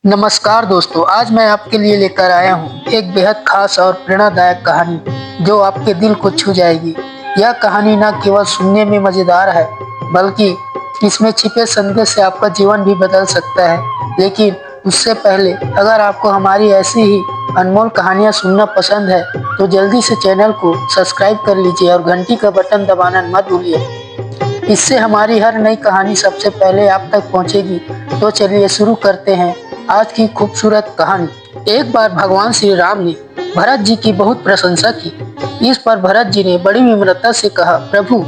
नमस्कार दोस्तों, आज मैं आपके लिए लेकर आया हूँ एक बेहद खास और प्रेरणादायक कहानी जो आपके दिल को छू जाएगी। यह कहानी न केवल सुनने में मजेदार है, बल्कि इसमें छिपे संदेश से आपका जीवन भी बदल सकता है। लेकिन उससे पहले, अगर आपको हमारी ऐसी ही अनमोल कहानियाँ सुनना पसंद है, तो जल्दी से चैनल को सब्सक्राइब कर लीजिए और घंटी का बटन दबाना मत भूलिए। इससे हमारी हर नई कहानी सबसे पहले आप तक पहुंचेगी। तो चलिए शुरू करते हैं आज की खूबसूरत कहानी। एक बार भगवान श्री राम ने भरत जी की बहुत प्रशंसा की। इस पर भरत जी ने बड़ी विनम्रता से कहा, प्रभु,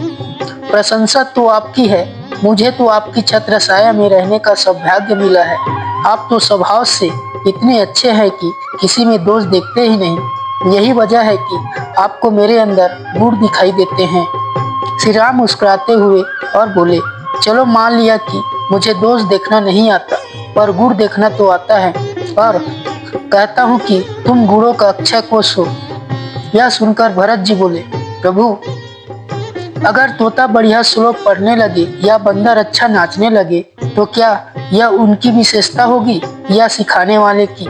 प्रशंसा तो आपकी है, मुझे तो आपकी छत्र छाया में रहने का सौभाग्य मिला है। आप तो स्वभाव से इतने अच्छे हैं कि किसी में दोष देखते ही नहीं। यही वजह है कि आपको मेरे अंदर गुण दिखाई देते हैं। श्री राम मुस्कुराते हुए और बोले, चलो मान लिया कि मुझे दोष देखना नहीं आता, पर गुण देखना तो आता है, और कहता हूँ कि तुम गुणों का अक्षय कोष हो। यह सुनकर भरत जी बोले, प्रभु, अगर तोता बढ़िया श्लोक पढ़ने लगे या बंदर अच्छा नाचने लगे तो क्या यह उनकी विशेषता होगी या सिखाने वाले की?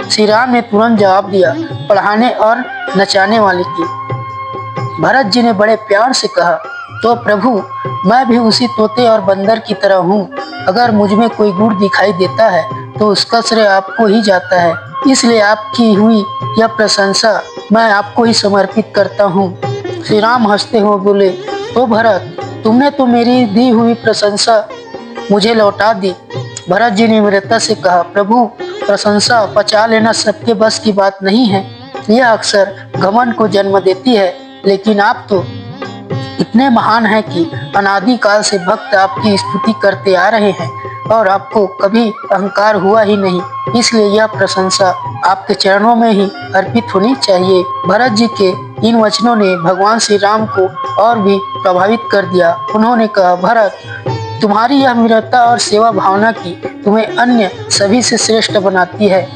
श्री राम ने तुरंत जवाब दिया, पढ़ाने और नचाने वाले की। भरत जी ने बड़े प्यार से कहा, तो प्रभु, मैं भी उसी तोते और बंदर की तरह हूँ। अगर मुझ में कोई गुण दिखाई देता है तो उसका श्रेय आपको ही जाता है, इसलिए आपकी हुई यह प्रशंसा मैं आपको ही समर्पित करता हूँ। श्री राम हंसते हुए बोले, तो भरत, तुमने तो मेरी दी हुई प्रशंसा मुझे लौटा दी। भरत जी ने विनम्रता से कहा, प्रभु, प्रशंसा पचा लेना सबके बस की बात नहीं है। यह अक्सर घमंड को जन्म देती है, लेकिन आप तो इतने महान हैं कि अनादिकाल से भक्त आपकी स्तुति करते आ रहे हैं और आपको कभी अहंकार हुआ ही नहीं। इसलिए यह प्रशंसा आपके चरणों में ही अर्पित होनी चाहिए। भरत जी के इन वचनों ने भगवान श्री राम को और भी प्रभावित कर दिया। उन्होंने कहा, भरत, तुम्हारी यह विनम्रता और सेवा भावना की तुम्हें अन्य सभी से श्रेष्ठ बनाती है।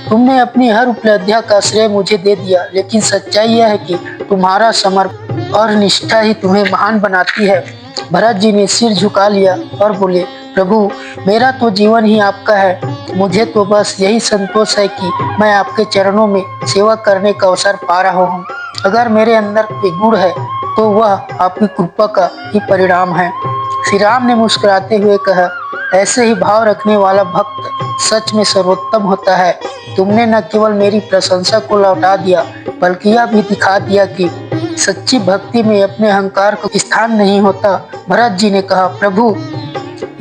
तुमने अपनी हर उपलब्धियां का श्रेय मुझे दे दिया, लेकिन सच्चाई यह है कि तुम्हारा समर्पण और निष्ठा ही तुम्हें महान बनाती है। भरत जी ने सिर झुका लिया और बोले, प्रभु, मेरा तो जीवन ही आपका है। मुझे तो बस यही संतोष है कि मैं आपके चरणों में सेवा करने का अवसर पा रहा हूँ। अगर मेरे अंदर कोई गुण है तो वह आपकी कृपा का ही परिणाम है। श्री राम ने मुस्कुराते हुए कहा, ऐसे ही भाव रखने वाला भक्त सच में सर्वोत्तम होता है। तुमने न केवल मेरी प्रशंसा को लौटा दिया, बल्कि यह भी दिखा दिया कि सच्ची भक्ति में अपने अहंकार को स्थान नहीं होता। भरत जी ने कहा, प्रभु,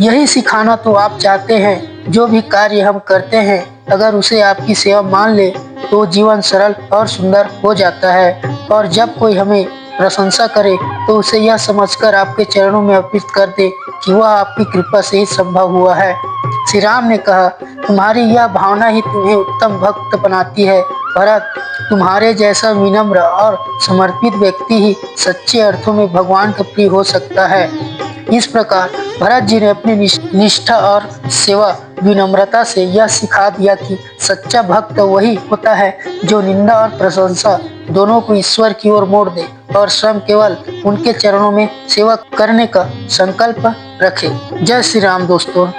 यही सिखाना तो आप चाहते हैं। जो भी कार्य हम करते हैं, अगर उसे आपकी सेवा मान ले तो जीवन सरल और सुंदर हो जाता है। और जब कोई हमें प्रशंसा करे तो उसे यह समझकर आपके चरणों में अर्पित कर दे कि वह आपकी कृपा से ही संभव हुआ है। श्री राम ने कहा, तुम्हारी यह भावना ही तुम्हें उत्तम भक्त बनाती है। भरत, तुम्हारे जैसा विनम्र और समर्पित व्यक्ति ही सच्चे अर्थों में भगवान का प्रिय हो सकता है। इस प्रकार भरत जी ने अपनी निष्ठा और सेवा विनम्रता से यह सिखा दिया कि सच्चा भक्त वही होता है जो निंदा और प्रशंसा दोनों को ईश्वर की ओर मोड़ दे और स्वयं केवल उनके चरणों में सेवा करने का संकल्प रखे। जय श्री राम दोस्तों।